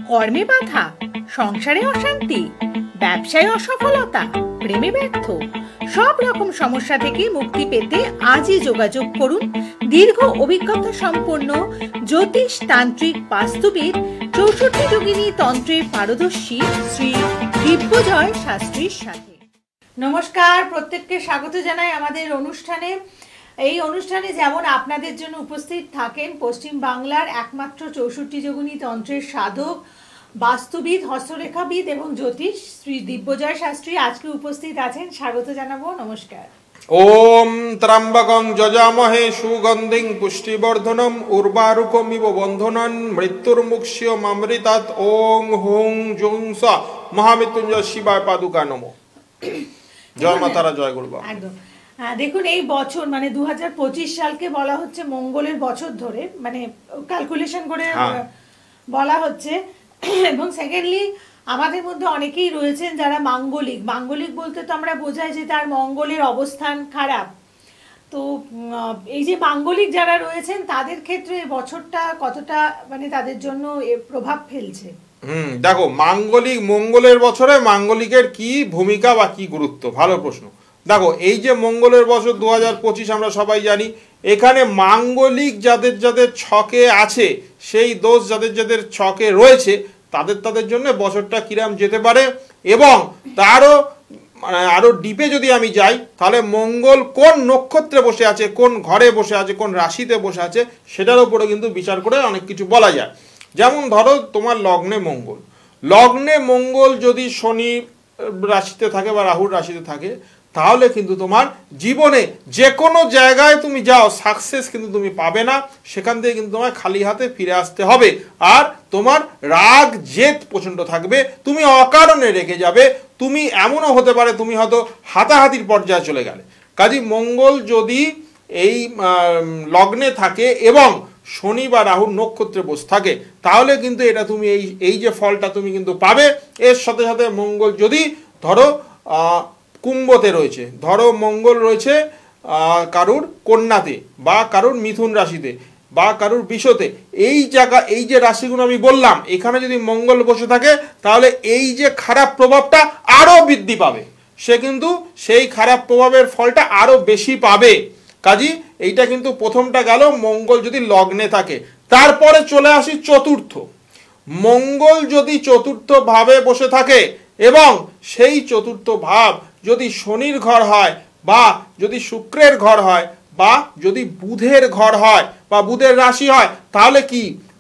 কর্মে বাধা, সংসারে অশান্তি, ব্যবসায় অসফলতা, প্রেমে ব্যর্থ, সব রকম সমস্যা থেকে মুক্তি পেতে আজই যোগাযোগ করুন দীর্ঘ অভিজ্ঞতা সম্পন্ন জ্যোতিষ তান্ত্রিক বাস্তুবিদ 64 যোগিনী তন্ত্রের পারদর্শী শ্রী দিব্যজয় শাস্ত্রীর সাথে। নমস্কার, প্রত্যেককে স্বাগত জানাই আমাদের অনুষ্ঠানে। এই অনুষ্ঠানে যেমন আপনাদের জন্য উপস্থিত থাকেন পশ্চিম বাংলার একমাত্র 64 যোগিনী তন্ত্রের সাধক, বাস্তুবিদ, হস্তরেখাবিদ এবং জ্যোতিষ শ্রী দিব্যজয় শাস্ত্রী আজকে উপস্থিত আছেন। স্বাগত জানাবো। নমস্কার। ওম ত্র্যম্বকং যজামহে সুগন্ধিং পুষ্টিবর্ধনম উর্বারুকমিব বন্ধনন মৃত্যুর্মুক্ষ্যমৃতাৎ। ওং হুং জুং স মহামৃত্যুঞ্জয় শিবায় পাদুকা নমঃ। জয় মাতারা, জয় গুরু বাবা। একদম। দেখুন, এই বছর মানে 2025 সালকে বলা হচ্ছে মঙ্গলের বছর ধরে, মানে ক্যালকুলেশন করে বলা হচ্ছে। এবং সেকেন্ডলি আমাদের মধ্যে অনেকেই রয়েছেন যারা মাঙ্গলিক বলতে তো আমরা বোঝাই যে তার মঙ্গলের অবস্থান খারাপ। তো এই যে মাঙ্গলিক যারা রয়েছেন তাদের ক্ষেত্রে বছরটা কতটা মানে তাদের জন্য প্রভাব ফেলছে? দেখো, মঙ্গলের বছরে মাঙ্গলিকের কি ভূমিকা বা কি গুরুত্ব, ভালো প্রশ্ন। দেখো, এই যে মঙ্গলের বছর 2025 আমরা সবাই জানি, এখানে মাঙ্গলিক যাদের যাদের ছকে আছে, সেই দোষ যাদের যাদের ছকে রয়েছে তাদের জন্য বছরটা কিরাম যেতে পারে। এবং আরো ডিপে যদি আমি যাই, তাহলে মঙ্গল কোন নক্ষত্রে বসে আছে, কোন ঘরে বসে আছে, কোন রাশিতে বসে আছে, সেটার উপরে কিন্তু বিচার করে অনেক কিছু বলা যায়। যেমন ধরো, তোমার লগ্নে মঙ্গল যদি শনি রাশিতে থাকে বা রাহুর রাশিতে থাকে, তাহলে কিন্তু তোমার জীবনে যে কোনো জায়গায় তুমি যাও সাকসেস কিন্তু তুমি পাবে না। সেখান থেকে কিন্তু তোমার খালি হাতে ফিরে আসতে হবে। আর তোমার রাগ জেদ প্রচণ্ড থাকবে, তুমি অকারণে রেগে যাবে, তুমি এমনও হতে পারে তুমি হয়তো হাতাহাতির পর্যায়ে চলে গেলে। কাজেই মঙ্গল যদি এই লগ্নে থাকে এবং শনি বা রাহুর নক্ষত্রে বসে থাকে, তাহলে কিন্তু এটা তুমি এই যে ফলটা তুমি কিন্তু পাবে। এর সাথে সাথে মঙ্গল যদি ধরো কুম্ভতে রয়েছে, ধরো মঙ্গল রয়েছে কারুর কন্যাতে বা কারুর মিথুন রাশিতে বা কারুর বিষতে, এই যে রাশিগুলো আমি বললাম, এখানে যদি মঙ্গল বসে থাকে, তাহলে এই যে খারাপ প্রভাবটা আরো বৃদ্ধি পাবে। সে কিন্তু সেই খারাপ প্রভাবের ফলটা আরো বেশি পাবে। কাজী এইটা কিন্তু প্রথমটা গেল মঙ্গল যদি লগ্নে থাকে। তারপরে চলে আসি চতুর্থ। মঙ্গল যদি চতুর্থ ভাবে বসে থাকে এবং সেই চতুর্থ ভাব যদি শনির ঘর হয় বা যদি শুক্রের ঘর হয় বা যদি বুধের ঘর হয় বা বুধের রাশি হয়,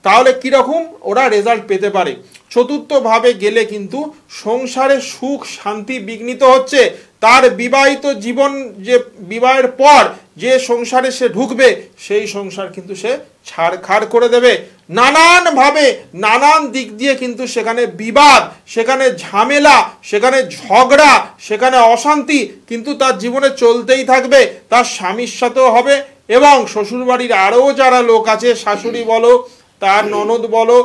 তাহলে কিরকম ওরা রেজাল্ট পেতে পারে। চতুর্থ ভাবে গেলে কিন্তু সংসারে সুখ শান্তি বিঘ্নিত হচ্ছে। তার বিবাহিত জীবন, যে বিবাহের পর যে সংসারে সে ঢুকবে, সেই সংসার কিন্তু সে ছাড়খাড় করে দেবে। নানানভাবে নানান দিক দিয়ে কিন্তু সেখানে বিবাদ, সেখানে ঝামেলা, সেখানে ঝগড়া, সেখানে অশান্তি কিন্তু তার জীবনে চলতেই থাকবে। তার স্বামীর সাথেও হবে এবং শ্বশুরবাড়ির আরও যারা লোক আছে, শাশুড়ি বলো, তার ননদ বলো,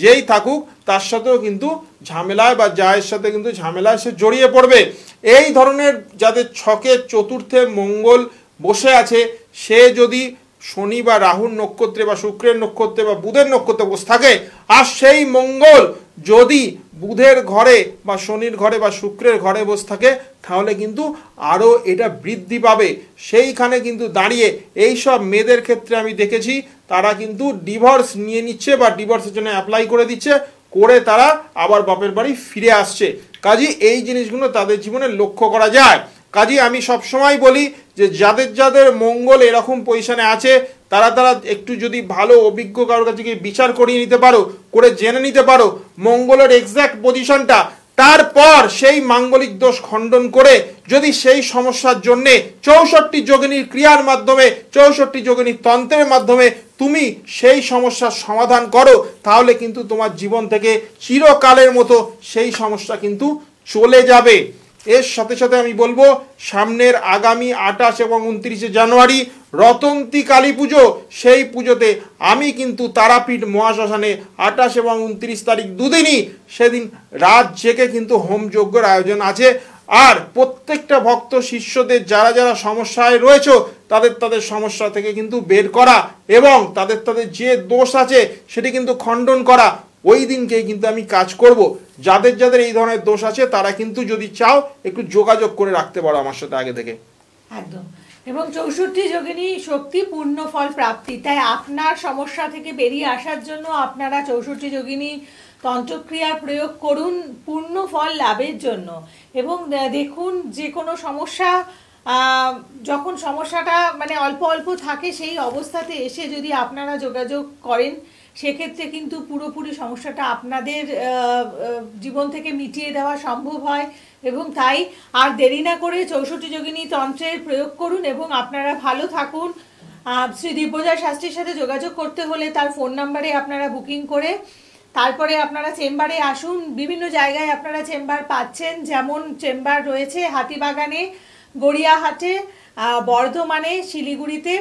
যেই থাকুক, তার সাথেও কিন্তু ঝামেলায় বা জায়ের সাথে কিন্তু ঝামেলায় সে জড়িয়ে পড়বে। এই ধরনের যাদের ছকে চতুর্থে মঙ্গল বসে আছে, সে যদি শনি বা রাহুর নক্ষত্রে বা শুক্রের নক্ষত্রে বা বুধের নক্ষত্রে বসে থাকে, আর সেই মঙ্গল যদি বুধের ঘরে বা শনির ঘরে বা শুক্রের ঘরে বসে থাকে, তাহলে কিন্তু আরও এটা বৃদ্ধি পাবে। সেইখানে কিন্তু দাঁড়িয়ে এই সব মেয়েদের ক্ষেত্রে আমি দেখেছি, তারা কিন্তু ডিভোর্স নিয়ে নিচ্ছে বা ডিভোর্সের জন্য অ্যাপ্লাই করে দিচ্ছে, করে তারা আবার বাপের বাড়ি ফিরে আসছে। কাজেই এই জিনিসগুলো তাদের জীবনে লক্ষ্য করা যায়। কাজেই আমি সবসময় বলি যে যাদের যাদের মঙ্গল এরকম পজিশনে আছে, তারা একটু যদি ভালো অভিজ্ঞ কারোর কাছে গিয়ে বিচার করিয়ে নিতে পারো, করে জেনে নিতে পারো মঙ্গলের এক্স্যাক্ট পজিশনটা, তারপর সেই মাঙ্গলিক দোষ খণ্ডন করে যদি সেই সমস্যার জন্যে 64 যোগিনীর ক্রিয়ার মাধ্যমে, 64 যোগিনীর তন্ত্রের মাধ্যমে তুমি সেই সমস্যার সমাধান করো, তাহলে কিন্তু তোমার জীবন থেকে চিরকালের মতো সেই সমস্যা কিন্তু চলে যাবে। এর সাথে সাথে আমি বলবো, সামনের আগামী 28 এবং 29 জানুয়ারি রতন্তী কালী পুজো, সেই পুজোতে আমি কিন্তু তারাপীঠ মহাশ্মশানে 28 এবং 29 তারিখ দুদিনই সেদিন রাত জেগে কিন্তু হোম যজ্ঞের আয়োজন আছে। আর প্রত্যেকটা ভক্ত শিষ্যদের যারা যারা সমস্যায় রয়েছে, তাদের সমস্যা থেকে কিন্তু বের করা এবং তাদের যে দোষ আছে সেটি কিন্তু খণ্ডন করা। ওই দিনকেই কিন্তু আমি কাজ করব। যাদের যাদের এই ধরনের দোষ আছে তারা কিন্তু যদি চাও একটু যোগাযোগ করে রাখতে পারো আমার সাথে আগে থেকে। একদম। এবং 64 যোগিনী শক্তি পূর্ণ ফল প্রাপ্তি, তাই আপনার সমস্যা থেকে বেরিয়ে আসার জন্য আপনারা 64 যোগিনী তন্ত্রক্রিয়ার প্রয়োগ করুন পূর্ণ ফল লাভের জন্য। এবং দেখুন যে কোনো সমস্যা যখন সমস্যাটা মানে অল্প অল্প থাকে সেই অবস্থাতে এসে যদি আপনারা যোগাযোগ করেন সেক্ষেত্রে কিন্তু পুরোপুরি সমস্যাটা আপনাদের জীবন থেকে মিটিয়ে দেওয়া সম্ভব হয়। এবং তাই আর দেরি না করে 64 যোগিনী তন্ত্রের প্রয়োগ করুন এবং আপনারা ভালো থাকুন। শ্রী দিব্যজয় শাস্ত্রীর সাথে যোগাযোগ করতে হলে তার ফোন নাম্বারে আপনারা বুকিং করে তারপরে আপনারা চেম্বারে আসুন। বিভিন্ন জায়গায় আপনারা চেম্বার পাচ্ছেন, যেমন চেম্বার রয়েছে হাতিবাগানে, গড়িয়াহাটে, বর্ধমানে, শিলিগুড়িতে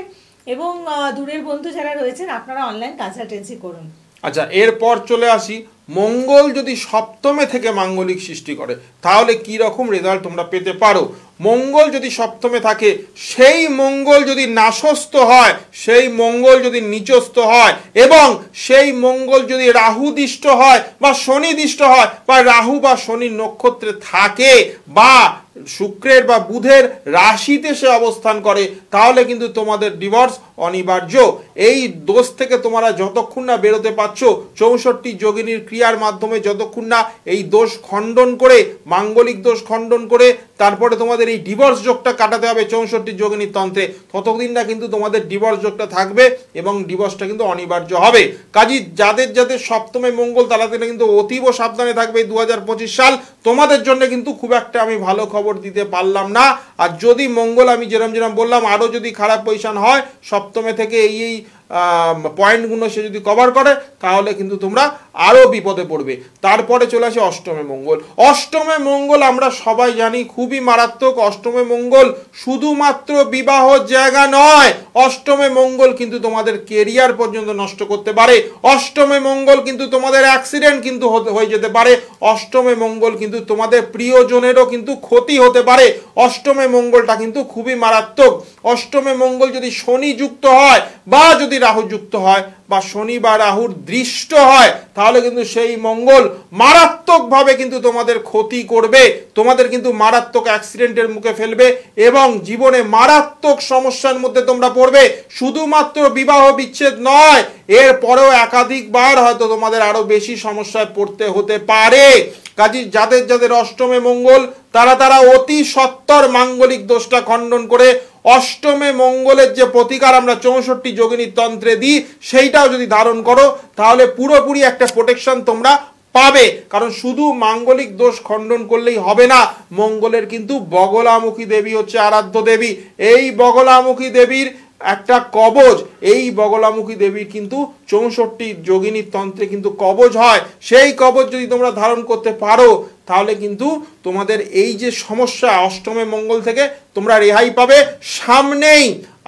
এবং দূরের বন্ধু যারা রয়েছেন আপনারা অনলাইন কনসালটেন্সি করুন। আচ্ছা, এরপর চলে আসি মঙ্গল যদি সপ্তমে থেকে মাঙ্গলিক সৃষ্টি করে তাহলে কি রকম রেজাল্ট তোমরা পেতে পারো। মঙ্গল যদি সপ্তমে থাকে, সেই মঙ্গল যদি নাশস্থ হয়, সেই মঙ্গল যদি নিচস্থ হয় এবং সেই মঙ্গল যদি রাহুদিষ্ট হয় বা শনিদিষ্ট হয় বা রাহু বা শনির নক্ষত্রে থাকে বা শুক্রের বা বুধের রাশিতে সে অবস্থান করে তাহলে কিন্তু তোমাদের ডিভোর্স অনিবার্য। এই দোষ থেকে তোমরা যতক্ষণ না বেরোতে পারছো 64 যোগিনীর ক্রিয়ার মাধ্যমে, যতক্ষণ না এই দোষ খণ্ডন করে, মাঙ্গলিক দোষ খণ্ডন করে তারপরে তোমাদের এই ডিভোর্স যোগটা কাটাতে হবে 64 যোগিনীর তন্ত্রে, ততদিন না কিন্তু তোমাদের ডিভোর্স যোগটা থাকবে এবং ডিভোর্সটা কিন্তু অনিবার্য হবে। কাজী যাদের যাদের সপ্তমে মঙ্গল তারা কিন্তু অতীব সাবধানে থাকবে। 2025 সাল তোমাদের জন্য কিন্তু খুব একটা আমি ভালো খবর দিতে পারলাম না। আর যদি মঙ্গল আমি যেরকম বললাম আরো যদি খারাপ পজিশন হয় সপ্তমে থেকে এই পয়েন্টগুলো সে যদি কভার করে তাহলে কিন্তু তোমরা আরো বিপদে পড়বে। তারপরে চলে আসে অষ্টমে মঙ্গল। অষ্টমে মঙ্গল আমরা সবাই জানি খুবই মারাত্মক। অষ্টমে মঙ্গল শুধুমাত্র বিবাহ জায়গা নয়, অষ্টমে মঙ্গল কিন্তু তোমাদের কেরিয়ার পর্যন্ত নষ্ট করতে পারে। অষ্টমে মঙ্গল কিন্তু তোমাদের অ্যাক্সিডেন্ট কিন্তু হয়ে যেতে পারে। অষ্টমে মঙ্গল কিন্তু তোমাদের প্রিয়জনেরও কিন্তু ক্ষতি হতে পারে। অষ্টমে মঙ্গলটা কিন্তু খুবই মারাত্মক। অষ্টমে মঙ্গল যদি শনি যুক্ত হয় বা যদি রাহু যুক্ত হয় বা শনি বা রাহুর দৃষ্ট হয় তাহলে কিন্তু সেই মঙ্গল মারাত্মকভাবে কিন্তু তোমাদের ক্ষতি করবে, তোমাদের কিন্তু মারাত্মক অ্যাক্সিডেন্টের মুখে ফেলবে এবং জীবনে মারাত্মক সমস্যার মধ্যে তোমরা পড়বে। শুধুমাত্র বিবাহ বিচ্ছেদ নয়, এর পরেও একাধিকবার হয়তো তোমাদের আরো বেশি সমস্যায় পড়তে হতে পারে। কাজী যাদের যাদের অষ্টমে মঙ্গল তারা অতি সত্বর মাঙ্গলিক দোষটা খণ্ডন করে অষ্টমে মঙ্গলের যে প্রতিকার আমরা 64 যোগিনীর তন্ত্রে দিই সেইটাও যদি ধারণ করো তাহলে পুরোপুরি একটা প্রোটেকশন তোমরা পাবে। কারণ শুধু মাঙ্গলিক দোষ খণ্ডন করলেই হবে না, মঙ্গলের কিন্তু বগলামুখী দেবী হচ্ছে আরাধ্য দেবী। এই বগলামুখী দেবীর একটা কবচ, এই বগলামুখী দেবীর কিন্তু 64 যোগিনীর তন্ত্রে কিন্তু কবচ হয়। সেই কবচ যদি তোমরা ধারণ করতে পারো তাহলে কিন্তু তোমাদের এই যে সমস্যা অষ্টমে মঙ্গল থেকে তোমরা রেহাই পাবে। সামনেই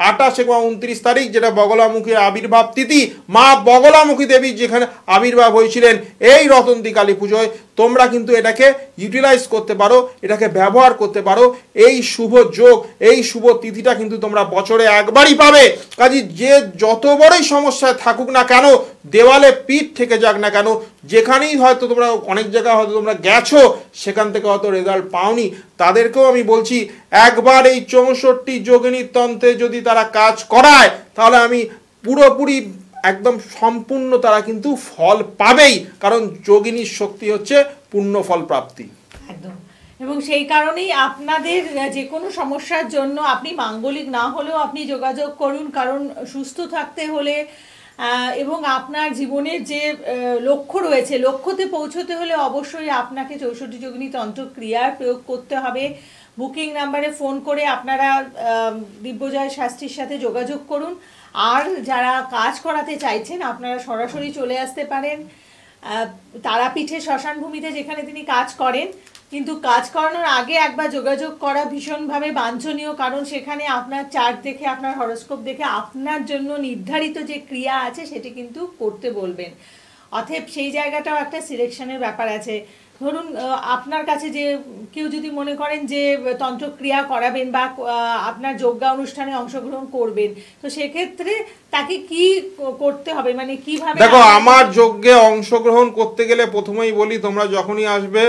28 এবং 29 তারিখ যেটা বগলামুখীর আবির্ভাব তিথি, মা বগলামুখী দেবী যেখানে আবির্ভাব হয়েছিলেন এই রতন্তী কালী পুজোয়, তোমরা কিন্তু এটাকে ইউটিলাইজ করতে পারো, এটাকে ব্যবহার করতে পারো। এই শুভ যোগ, এই শুভ তিথিটা কিন্তু তোমরা বছরে একবারই পাবে। কাজে যে যত বড়ই সমস্যায় থাকুক না কেন, দেওয়ালে পিঠ থেকে যাক না কেন, যেখানেই হয়তো তোমরা অনেক জায়গায় হয়তো তোমরা গেছো সেখান থেকে হয়তো রেজাল্ট পাওনি, তাদেরকেও আমি বলছি একবার এই 64 যোগিনীর তন্ত্রে যদি তারা কাজ করায় তাহলে আমি পুরোপুরি একদম সম্পূর্ণ তারা কিন্তু ফল পাবেই। কারণ যোগিনীর শক্তি হচ্ছে পূর্ণ ফল প্রাপ্তি। একদম। এবং সেই কারণেই আপনাদের যে কোনো সমস্যার জন্য আপনি মাঙ্গলিক না হলেও আপনি যোগাযোগ করুন। কারণ সুস্থ থাকতে হলে এবং আপনার জীবনের যে লক্ষ্য রয়েছে, লক্ষ্যতে পৌঁছতে হলে অবশ্যই আপনাকে 64 যোগিনী তন্ত্র ক্রিয়ার প্রয়োগ করতে হবে। বুকিং নাম্বারে ফোন করে আপনারা দিব্যজয় শাস্ত্রীর সাথে যোগাযোগ করুন। আর যারা কাজ করাতে চাইছেন আপনারা সরাসরি চলে আসতে পারেন তারাপীঠে শ্মশান ভূমিতে যেখানে তিনি কাজ করেন। কিন্তু কাজ করানোর আগে একবার যোগাযোগ করা ভীষণভাবে বাঞ্ছনীয়, কারণ সেখানে আপনার চার্ট দেখে, আপনার হরোস্কোপ দেখে আপনার জন্য নির্ধারিত যে ক্রিয়া আছে সেটি কিন্তু করতে বলবেন। অতএব সেই জায়গাটাও একটা সিলেকশনের ব্যাপার আছে। ধরুন আপনার কাছে যে কেউ যদি মনে করেন যে তন্ত্রক্রিয়া করাবেন বা আপনার যজ্ঞা অনুষ্ঠানে অংশগ্রহণ করবেন, তো সেক্ষেত্রে তাকে কি করতে হবে, মানে কিভাবে? দেখো, আমার যজ্ঞে অংশগ্রহণ করতে গেলে প্রথমেই বলি, তোমরা যখনই আসবে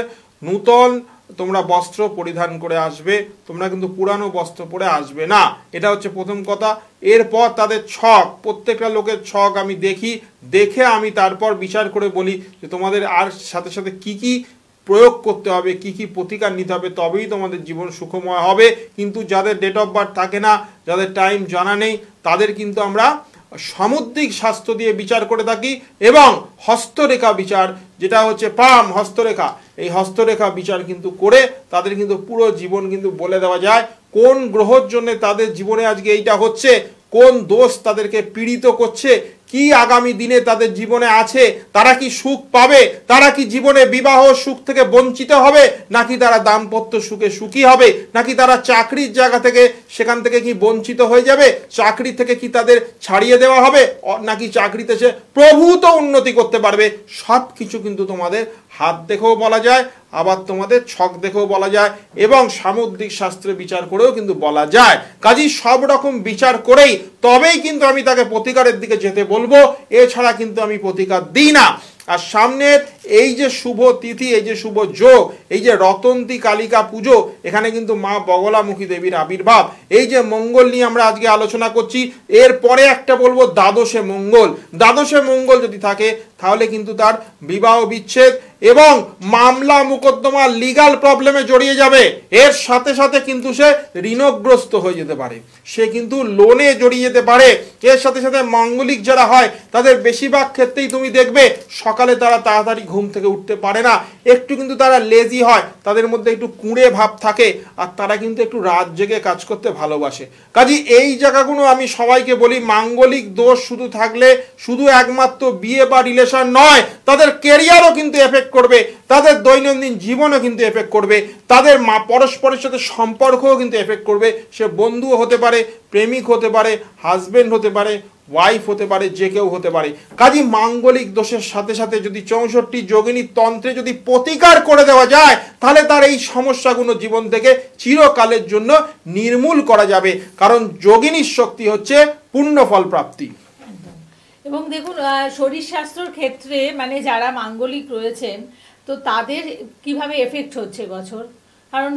নূতন তোমরা বস্ত্র পরিধান করে আসবে, তোমরা কিন্তু পুরানো বস্ত্র পরে আসবে না, এটা হচ্ছে প্রথম কথা। এরপর তাদের ছক, প্রত্যেকটা লোকের ছক আমি দেখে আমি তারপর বিচার করে বলি যে তোমাদের আর সাথে সাথে কি কি প্রয়োগ করতে হবে, কি কি প্রতিকার নিতে হবে, তবেই তোমাদের জীবন সুখময় হবে। কিন্তু যাদের ডেট অফ বার্থ থাকে না, যাদের টাইম জানা নেই, তাদের কিন্তু আমরা সামুদ্রিক স্বাস্থ্য দিয়ে বিচার করে থাকি এবং হস্তরেখা বিচার, যেটা হচ্ছে পাম হস্তরেখা, এই হস্তরেখা বিচার কিন্তু করে তাদের কিন্তু পুরো জীবন কিন্তু বলে দেওয়া যায় কোন গ্রহের জন্য তাদের জীবনে আজকে এইটা হচ্ছে, কোন দোষ তাদেরকে পীড়িত করছে, কি আগামী দিনে তাদের জীবনে আছে, তারা কি সুখ পাবে, তারা কি জীবনে বিবাহ সুখ থেকে বঞ্চিত হবে, নাকি তারা দাম্পত্য সুখে সুখী হবে, নাকি তারা চাকরির জায়গা থেকে সেখান থেকে কি বঞ্চিত হয়ে যাবে, চাকরি থেকে কি তাদের ছাড়িয়ে দেওয়া হবে, নাকি চাকরিতে সে প্রভূত উন্নতি করতে পারবে। সব কিছু কিন্তু তোমাদের হাত দেখেও বলা যায়, আবার তোমাদের ছক দেখেও বলা যায় এবং সামুদ্রিক শাস্ত্রে বিচার করেও কিন্তু বলা যায়। কাজেই সব রকম বিচার করেই তবেই কিন্তু আমি তাকে প্রতিকারের দিকে যেতে বলবো, এছাড়া কিন্তু আমি প্রতিকার দিই না। আর সামনের এই যে শুভ তিথি, এই যে শুভ যোগ, এই যে রতন্তী কালিকা পুজো, এখানে কিন্তু মা বগলামুখী দেবীর আবির্ভাব, এই যে মঙ্গল নিয়ে আমরা আজকে আলোচনা করছি, এরপরে একটা বলবো দ্বাদশে মঙ্গল। দ্বাদশে মঙ্গল যদি থাকে তাহলে কিন্তু তার বিবাহ বিচ্ছেদ এবং মামলা মোকদ্দমা লিগাল প্রবলেমে জড়িয়ে যাবে, এর সাথে সাথে কিন্তু সে ঋণগ্রস্ত হয়ে যেতে পারে, সে কিন্তু লোনে জড়িয়ে যেতে পারে। এর সাথে সাথে মাঙ্গলিক যারা হয় তাদের বেশিরভাগ ক্ষেত্রেই তুমি দেখবে সকালে তারা তাড়াতাড়ি ঘুম থেকে উঠতে পারে না, একটু কিন্তু তারা লেজি হয়, তাদের মধ্যে একটু কুঁড়ে ভাব থাকে, আর তারা কিন্তু একটু রাত জেগে কাজ করতে ভালোবাসে। কাজে এই জায়গাগুলো আমি সবাইকে বলি, মাঙ্গলিক দোষ শুধু থাকলে শুধু একমাত্র বিয়ে বা রিলেশন নয়, তাদের কেরিয়ারও কিন্তু এফেক্ট করবে, তাদের দৈনন্দিন জীবনও কিন্তু এফেক্ট করবে, তাদের পরস্পরের সাথে সম্পর্কও কিন্তু এফেক্ট করবে। সে বন্ধুও হতে পারে, প্রেমিক হতে পারে, হাজবেন্ড হতে পারে, ওয়াইফ হতে পারে, যে কেউ হতে পারে। কাজী মাঙ্গলিক দোষের সাথে সাথে যদি 64 যোগিনী তন্ত্রে যদি প্রতিকার করে দেওয়া যায়, তাহলে তার এই সমস্যাগুলো জীবন থেকে চিরকালের জন্য নির্মূল করা যাবে, কারণ যোগিনীর শক্তি হচ্ছে পূর্ণ ফল প্রাপ্তি। এবং দেখুন শরীর স্বাস্থ্যর ক্ষেত্রে মানে যারা মাঙ্গলিক রয়েছেন, তো তাদের কিভাবে এফেক্ট হচ্ছে বছর, কারণ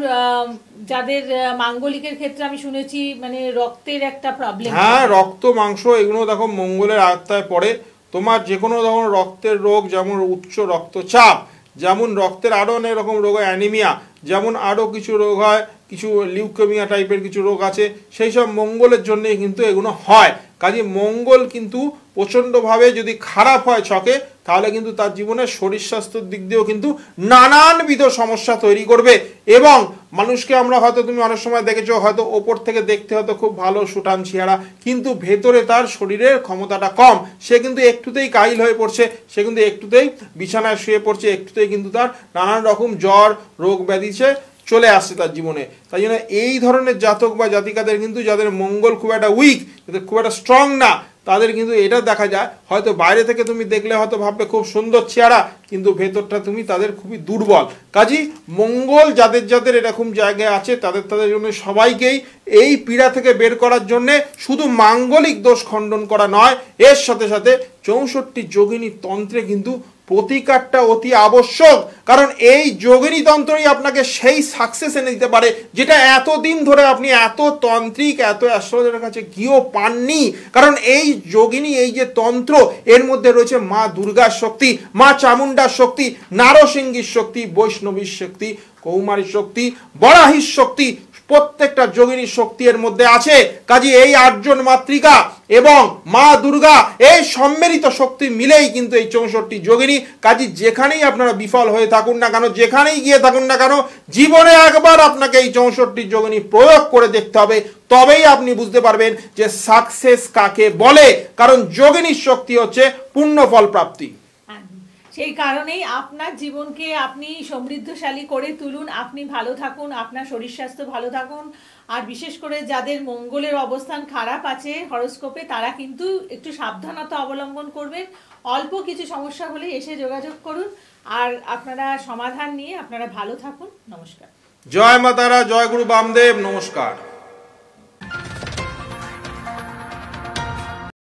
যাদের মাঙ্গলিকের ক্ষেত্রে আমি শুনেছি মানে রক্তের একটা প্রবলেম। হ্যাঁ, রক্ত মাংস এগুলো দেখো মঙ্গলের আওতায় পড়ে। তোমার যে কোনো ধরনের রক্তের রোগ, যেমন উচ্চ রক্তচাপ, যেমন রক্তের আরও অনেক রকম রোগ হয়, অ্যানিমিয়া, যেমন আরও কিছু রোগ হয়, কিছু লিউকেমিয়া টাইপের কিছু রোগ আছে, সেই সব মঙ্গলের জন্যই কিন্তু এগুলো হয়। কাজে মঙ্গল কিন্তু প্রচণ্ডভাবে যদি খারাপ হয় ছকে, তাহলে কিন্তু তার জীবনের শরীর স্বাস্থ্যের দিক দিয়েও কিন্তু নানানবিধ সমস্যা তৈরি করবে। এবং মানুষকে আমরা হয়তো, তুমি অনেক সময় দেখেছো, হয়তো ওপর থেকে দেখতে হয়তো খুব ভালো সুঠাম চেহারা, কিন্তু ভেতরে তার শরীরের ক্ষমতাটা কম, সে কিন্তু একটুতেই কাহিল হয়ে পড়ছে, সে কিন্তু একটুতেই বিছানায় শুয়ে পড়ছে, একটুতেই কিন্তু তার নানান রকম জ্বর রোগ ব্যাধিছে চলে আসছে তার জীবনে। তাই জন্য এই ধরনের জাতক বা জাতিকাদের কিন্তু, যাদের মঙ্গল খুব একটা উইক, যাদের খুব একটা স্ট্রং না, তাদের কিন্তু এটা দেখা যায়, হয়তো বাইরে থেকে তুমি দেখলে হয়তো ভাববে খুব সুন্দর চেহারা, কিন্তু ভেতরটা তুমি তাদের খুবই দুর্বল। কাজী মঙ্গল যাদের যাদের এরকম জায়গায় আছে, তাদের জন্য সবাইকেই এই পীড়া থেকে বের করার জন্য শুধু মাঙ্গলিক দোষ খণ্ডন করা নয়, এর সাথে সাথে 64 যোগিনী তন্ত্রে কিন্তু প্রতিকারটা অতি আবশ্যক, কারণ এই যোগিনী তন্ত্রই আপনাকে সেই সাকসেস এনে দিতে পারে, যেটা এতদিন ধরে আপনি এত তান্ত্রিক, এত অ্যাস্ট্রোলজারের কাছে গিয়েও পাননি। কারণ এই যোগিনী, এই যে তন্ত্র, এর মধ্যে রয়েছে মা দুর্গার শক্তি, মা চামুণ্ডার শক্তি, নারসিংহীর শক্তি, বৈষ্ণবীর শক্তি, কৌমারীর শক্তি, বরাহীর শক্তি, প্রত্যেকটা যোগিনীর শক্তি এর মধ্যে আছে। কাজে এই 8 জন মাতৃকা এবং মা দুর্গা, এই সম্মিলিত শক্তি মিলেই কিন্তু এই 64 যোগিনী। কাজে যেখানেই আপনারা বিফল হয়ে থাকুন না কেন, যেখানেই গিয়ে থাকুন না কেন, জীবনে একবার আপনাকে এই 64 যোগিনী প্রয়োগ করে দেখতে হবে, তবেই আপনি বুঝতে পারবেন যে সাকসেস কাকে বলে। কারণ যোগিনীর শক্তি হচ্ছে পূর্ণ ফল প্রাপ্তি। সেই কারণেই আপনার জীবনকে আপনি সমৃদ্ধশালী করে তুলুন, আপনি ভালো থাকুন, আপনার শরীর স্বাস্থ্য ভালো থাকুন। আর বিশেষ করে যাদের মঙ্গলের অবস্থান খারাপ আছে হরোস্কোপে, তারা কিন্তু একটু সাবধানতা অবলম্বন করবেন। অল্প কিছু সমস্যা হলে এসে যোগাযোগ করুন, আর আপনারা সমাধান নিয়ে আপনারা ভালো থাকুন। নমস্কার। জয় মা তারা, জয় গুরু বামদেব, নমস্কার।